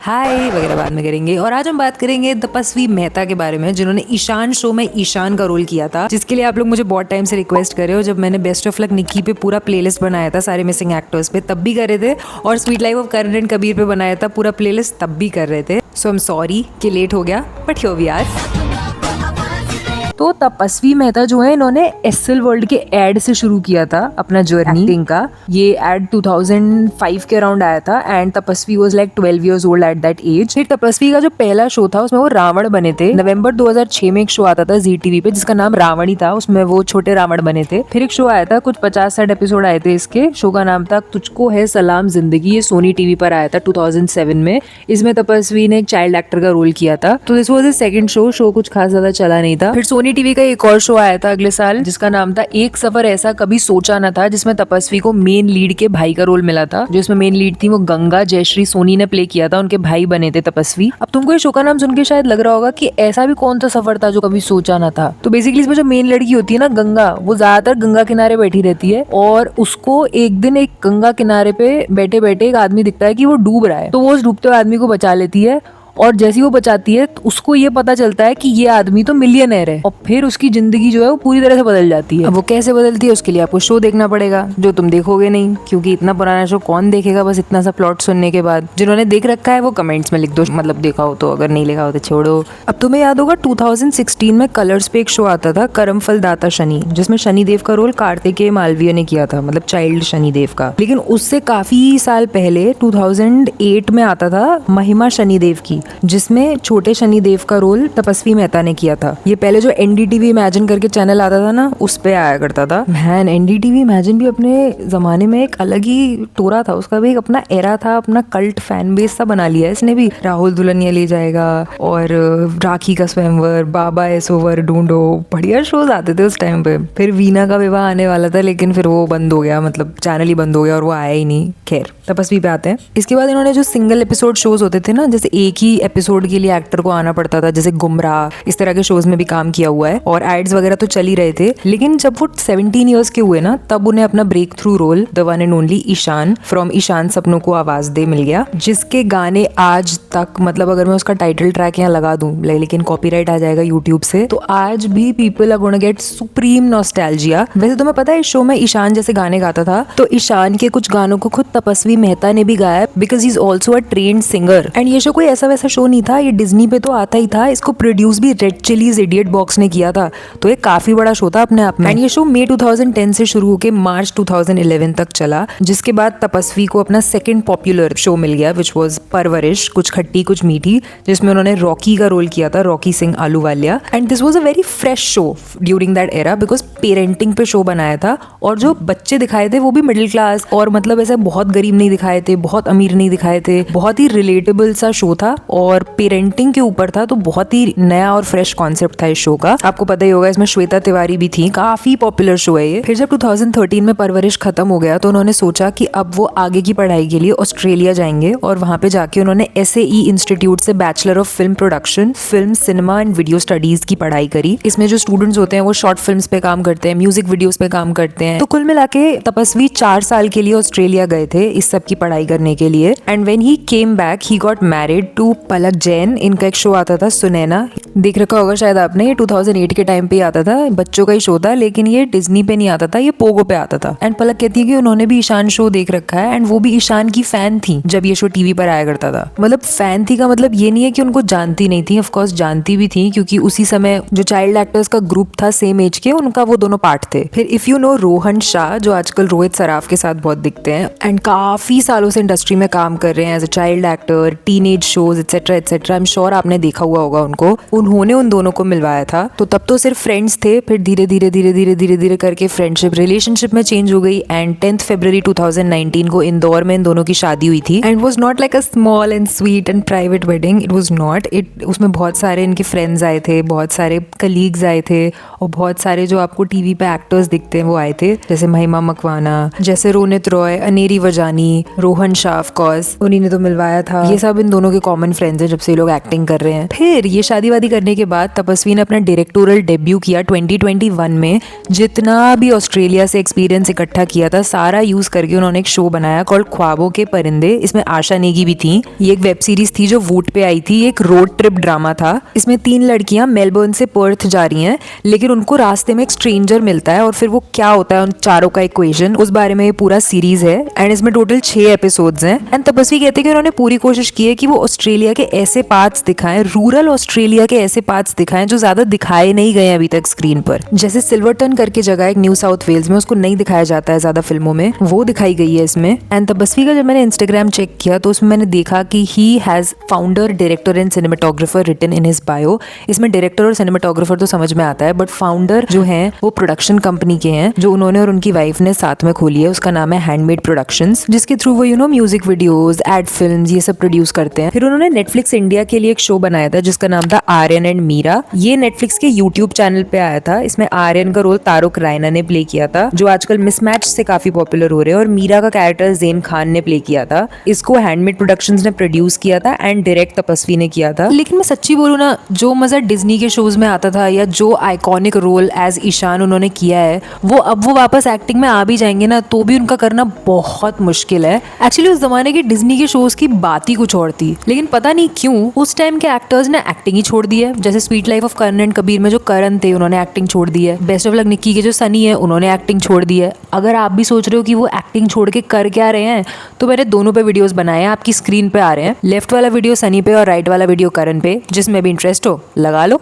हाय वगैरह बाद में करेंगे। और आज हम बात करेंगे तपस्वी मेहता के बारे में, जिन्होंने ईशान शो में ईशान का रोल किया था, जिसके लिए आप लोग मुझे बहुत टाइम से रिक्वेस्ट कर रहे हो। जब मैंने बेस्ट ऑफ लक निक्की पे पूरा प्लेलिस्ट बनाया था सारे मिसिंग एक्टर्स पे, तब भी कर रहे थे, और sweet life of Karan and Kabir पे बनाया था पूरा प्लेलिस्ट, तब भी कर रहे थे। सो आई एम सॉरी कि लेट हो गया, बट हियर वी आर। तो तपस्वी मेहता जो है, इन्होंने एसएल वर्ल्ड के एड से शुरू किया था अपना जर्नी एक्टिंग का। ये एड 2005 के अराउंड आया था and Tapasvi was like 12 years old at that age. फिर तपस्वी का जो पहला शो था उसमें वो रावण बने थे। नवंबर 2006 में एक शो आता था जी टीवी पे जिसका नाम रावण ही था, उसमें वो छोटे रावण बने थे। फिर एक शो आया था, कुछ 50-60 एपिसोड आए थे इसके। शो का नाम था तुझको है सलाम जिंदगी, ये सोनी टीवी पर आया था 2007 में। इसमें तपस्वी ने एक चाइल्ड एक्टर का रोल किया था। तो this was the second show कुछ खास ज्यादा चला नहीं था। फिर सोनी टीवी का एक और शो आया था अगले साल जिसका नाम था एक सफर ऐसा कभी सोचा न था, जिसमें तपस्वी को मेन लीड के भाई का रोल मिला था। जो इसमें मेन लीड थी वो गंगा जयश्री सोनी ने प्ले किया था, उनके भाई बने थे तपस्वी। अब तुमको ये शो का नाम सुन के शायद लग रहा होगा कि ऐसा भी कौन सा सफर था जो कभी सोचा न था। तो बेसिकली इसमें जो मेन लड़की होती है ना गंगा, वो ज्यादातर गंगा किनारे बैठी रहती है और उसको एक दिन एक गंगा किनारे पे बैठे बैठे एक आदमी दिखता है कि वो डूब रहा है। तो वो उस डूबते हुए आदमी को बचा लेती है, और जैसी वो बचाती है तो उसको ये पता चलता है कि ये आदमी तो मिलियनेयर है, और फिर उसकी जिंदगी जो है वो पूरी तरह से बदल जाती है। अब वो कैसे बदलती है उसके लिए आपको शो देखना पड़ेगा, जो तुम देखोगे नहीं, क्योंकि इतना पुराना शो कौन देखेगा बस इतना सा प्लॉट सुनने के बाद। जिन्होंने देख रखा है वो कमेंट्स में लिख दो, मतलब देखा हो तो, अगर नहीं लिखा हो तो छोड़ो। अब तुम्हें याद होगा 2016 में कलर्स पे एक शो आता था करमफल दाता शनि, जिसमें शनिदेव का रोल कार्तिकेय मालवीय ने किया था, मतलब चाइल्ड शनिदेव का। लेकिन उससे काफी साल पहले 2008 में आता था महिमा शनिदेव की, जिसमें छोटे शनिदेव का रोल तपस्वी मेहता ने किया था। ये पहले जो एनडीटीवी इमेजिन करके चैनल आता था ना, उस पे आया करता था। मैन एनडीटीवी इमेजिन भी अपने जमाने में एक अलग ही टोरा था, उसका भी एक अपना एरा था, अपना कल्ट फैन बेस सा बना लिया है इसने भी। राहुल दुल्हनिया ले जाएगा और राखी का स्वयंवर, बाबा एस ओवर, ढूंढो, बढ़िया शोज आते थे उस टाइम पे। फिर वीना का विवाह आने वाला था लेकिन फिर वो बंद हो गया, मतलब चैनल ही बंद हो गया और वो आया ही नहीं। खैर तपस्वी पे आते हैं। इसके बाद इन्होंने जो सिंगल एपिसोड शोज होते थे ना, जैसे एक ही एपिसोड के लिए एक्टर को आना पड़ता था, जैसे गुमराह, इस तरह के शोज में भी काम किया हुआ है, और एड्स वगैरह तो चल ही रहे थे। लेकिन जब वो 17 इयर्स के हुए ना, तब उन्हें अपना breakthrough role the one and only Ishaan from Ishaan सपनों को आवाज दे मिल गया, जिसके गाने आज तक, मतलब अगर मैं उसका टाइटल ट्रैक यहाँ लगा दूं, लेकिन कॉपीराइट आ जाएगा यूट्यूब से, तो आज भी people are gonna get supreme nostalgia. वैसे तुम्हें पता है इस शो में ईशान जैसे गाने गाता था, तो ईशान के कुछ गानों को खुद तपस्वी मेहता ने भी गाया, because he is also a trained singer. And ये शो कोई ऐसा वैसा शो नहीं था, ये डिज्नी पे तो आता ही था। इसको प्रोड्यूस भी रेड चिलीज इडियट बॉक्स ने किया था, तो ये काफी बड़ा शो था अपने आप में। एंड ये शो मई 2010 से शुरू होकर मार्च 2011 तक चला, जिसके बाद तपस्वी को अपना सेकंड पॉपुलर शो मिल गया, विच वाज परवरिश, कुछ खट्टी कुछ मीठी, जिसमें उन्होंने रॉकी का रोल किया था, Rocky Singh Ahluwalia. And this was a very fresh show during that era, because parenting पे शो बनाया था, और जो बच्चे दिखाए थे वो भी मिडिल क्लास, और मतलब ऐसे बहुत गरीब नहीं दिखाए थे, बहुत अमीर नहीं दिखाए थे, बहुत ही रिलेटेबल सा शो था, और पेरेंटिंग के ऊपर था। तो बहुत ही नया और फ्रेश कॉन्सेप्ट था इस शो का। आपको पता ही होगा इसमें श्वेता तिवारी भी थी, काफी पॉपुलर शो है ये। फिर जब 2013 में परवरिश खत्म हो गया तो उन्होंने सोचा कि अब वो आगे की पढ़ाई के लिए ऑस्ट्रेलिया जाएंगे, और वहां पे जाके उन्होंने SAE इंस्टीट्यूट से bachelor of film production, film, cinema and video studies की पढ़ाई करी। इसमें जो स्टूडेंट्स होते हैं वो शॉर्ट फिल्म्स पे काम करते हैं, म्यूजिक वीडियोस पे काम करते हैं। तो कुल मिला के तपस्वी 4 साल के लिए ऑस्ट्रेलिया गए थे इस सब की पढ़ाई करने के लिए। And when he came back he got married to Palak Jain. इनका एक शो आता था सुनैना, देख रखा होगा शायद आपने, ये 2008 के टाइम पे आता था, बच्चों का ही शो था, लेकिन ये डिज्नी पे नहीं आता था, ये पोगो पे आता था। एंड पलक कहती है कि उन्होंने भी ईशान शो देख रखा है, एंड वो भी ईशान की फैन थी जब ये शो टीवी पर आया करता था। मतलब फैन थी का मतलब ये नहीं है कि उनको जानती नहीं थी, ऑफ कोर्स जानती भी थी, क्योंकि उसी समय जो चाइल्ड एक्टर्स का ग्रुप था सेम एज के, उनका वो दोनों पार्ट थे। फिर if you know Rohan Shah, जो आजकल रोहित सराफ के साथ बहुत दिखते हैं, एंड काफी सालों से इंडस्ट्री में काम कर रहे हैं as a child actor, teenage shows etcetera etcetera, I am sure आपने देखा हुआ होगा उनको। उन्होंने उन दोनों को मिलवाया था। तो तब तो सिर्फ फ्रेंड्स थे, फिर धीरे धीरे धीरे धीरे धीरे धीरे करके फ्रेंडशिप रिलेशनशिप में चेंज हो गई, एंड 10 फरवरी 2019 को इंदौर में इन दोनों की शादी हुई थी। And was not like a small and sweet and private wedding, it was not it. उसमें बहुत सारे इनके फ्रेंड्स आए थे, बहुत सारे कलीग्स आए थे, और बहुत सारे जो आपको टीवी पे एक्टर्स दिखते हैं वो आए थे, जैसे महिमा मकवाना, जैसे रोनित रॉय, अनेरी वजानी, रोहन शाह, ऑफ कोर्स उन्हीं ने तो मिलवाया था। ये सब इन दोनों के कॉमन फ्रेंड्स हैं जब से ये लोग एक्टिंग कर रहे हैं। फिर ये शादी वादी करने के बाद तपस्वी ने अपना डायरेक्टोरियल डेब्यू किया 2021 में। जितना भी ऑस्ट्रेलिया से एक्सपीरियंस इकट्ठा किया था सारा यूज करके उन्होंने एक शो बनाया कॉल्ड ख्वाबों के परिंदे। इसमें आशा नेगी भी थी। ये एक वेब सीरीज थी जो वूट पे आई थी। एक रोड ट्रिप ड्रामा था। इसमें 3 लड़कियां मेलबर्न से पर्थ जा रही हैं, लेकिन उनको रास्ते में एक स्ट्रेंजर मिलता है और फिर वो क्या होता है उन चारों का इक्वेशन, उस बारे में ये पूरा सीरीज है। एंड इसमें टोटल 6 एपिसोड्स हैं। एंड तपस्वी कहते हैं कि उन्होंने पूरी कोशिश की है कि वो ऑस्ट्रेलिया के ऐसे पार्ट्स दिखाएं, रूरल ऑस्ट्रेलिया के ऐसे पार्ट्स दिखाएं जो ज्यादा दिखाए नहीं गए अभी तक स्क्रीन पर। जैसे सिल्वरटन करके जगह एक न्यू साउथ वेल्स में, उसको नहीं दिखाया जाता है ज्यादा फिल्मों में, वो दिखाई गई है इसमें। एंड तपस्वी का जब मैंने इंस्टाग्राम चेक किया तो उसमें मैंने देखा कि he has founder, director and cinematographer written in his bio. इसमें डायरेक्टर और सिनेमेटोग्राफर तो समझ में आता है, बट फाउंडर जो है वो प्रोडक्शन कंपनी के हैं जो उन्होंने और उनकी वाइफ ने साथ में खोली है। उसका नाम है हैंडमेड प्रोडक्शंस, जिसके थ्रू वो म्यूजिक वीडियोस, एड फिल्म्स ये सब प्रोड्यूस करते हैं। फिर उन्होंने नेटफ्लिक्स इंडिया के लिए एक शो बनाया था जिसका नाम था आर्यन एंड मीरा। ये नेटफ्लिक्स के यूट्यूब चैनल पे आया था। इसमें आर्यन का रोल तारुक रायना ने प्ले किया था, जो आजकल मिसमैच से काफी पॉपुलर हो रहे हैं, और मीरा का कैरेक्टर ज़ेन खान ने प्ले किया था। इसको हैंडमेड प्रोडक्शंस ने प्रोड्यूस किया था एंड डायरेक्ट तपस्वी ने किया था। लेकिन मैं सच्ची बोलूं ना, जो मजा डिज्नी के शोज में आता था या जो आइकॉनिक रोल एज ईशान उन्होंने किया है, वो वापस एक्टिंग में आ भी जाएंगे ना तो भी उनका करना बहुत मुश्किल है। एक्चुअली उस जमाने के डिज्नी के शोज की बात ही कुछ और थी, लेकिन पता नहीं क्यों उस टाइम के एक्टर्स ने एक्टिंग ही छोड़ दी है। जैसे sweet life of Karan and Kabir में जो करण थे उन्होंने एक्टिंग छोड़ दी है। बेस्ट ऑफ लक निक्की के जो सनी है उन्होंने एक्टिंग छोड़ दी है। अगर आप भी सोच रहे हो कि वो एक्टिंग छोड़ के कर क्या रहे हैं, तो मैंने दोनों पे वीडियोस बनाए हैं, आपकी स्क्रीन पे आ रहे हैं। लेफ्ट वाला वीडियो सनी पे और राइट वाला वीडियो करण पे, जिसमें भी इंटरेस्ट हो लगा लो।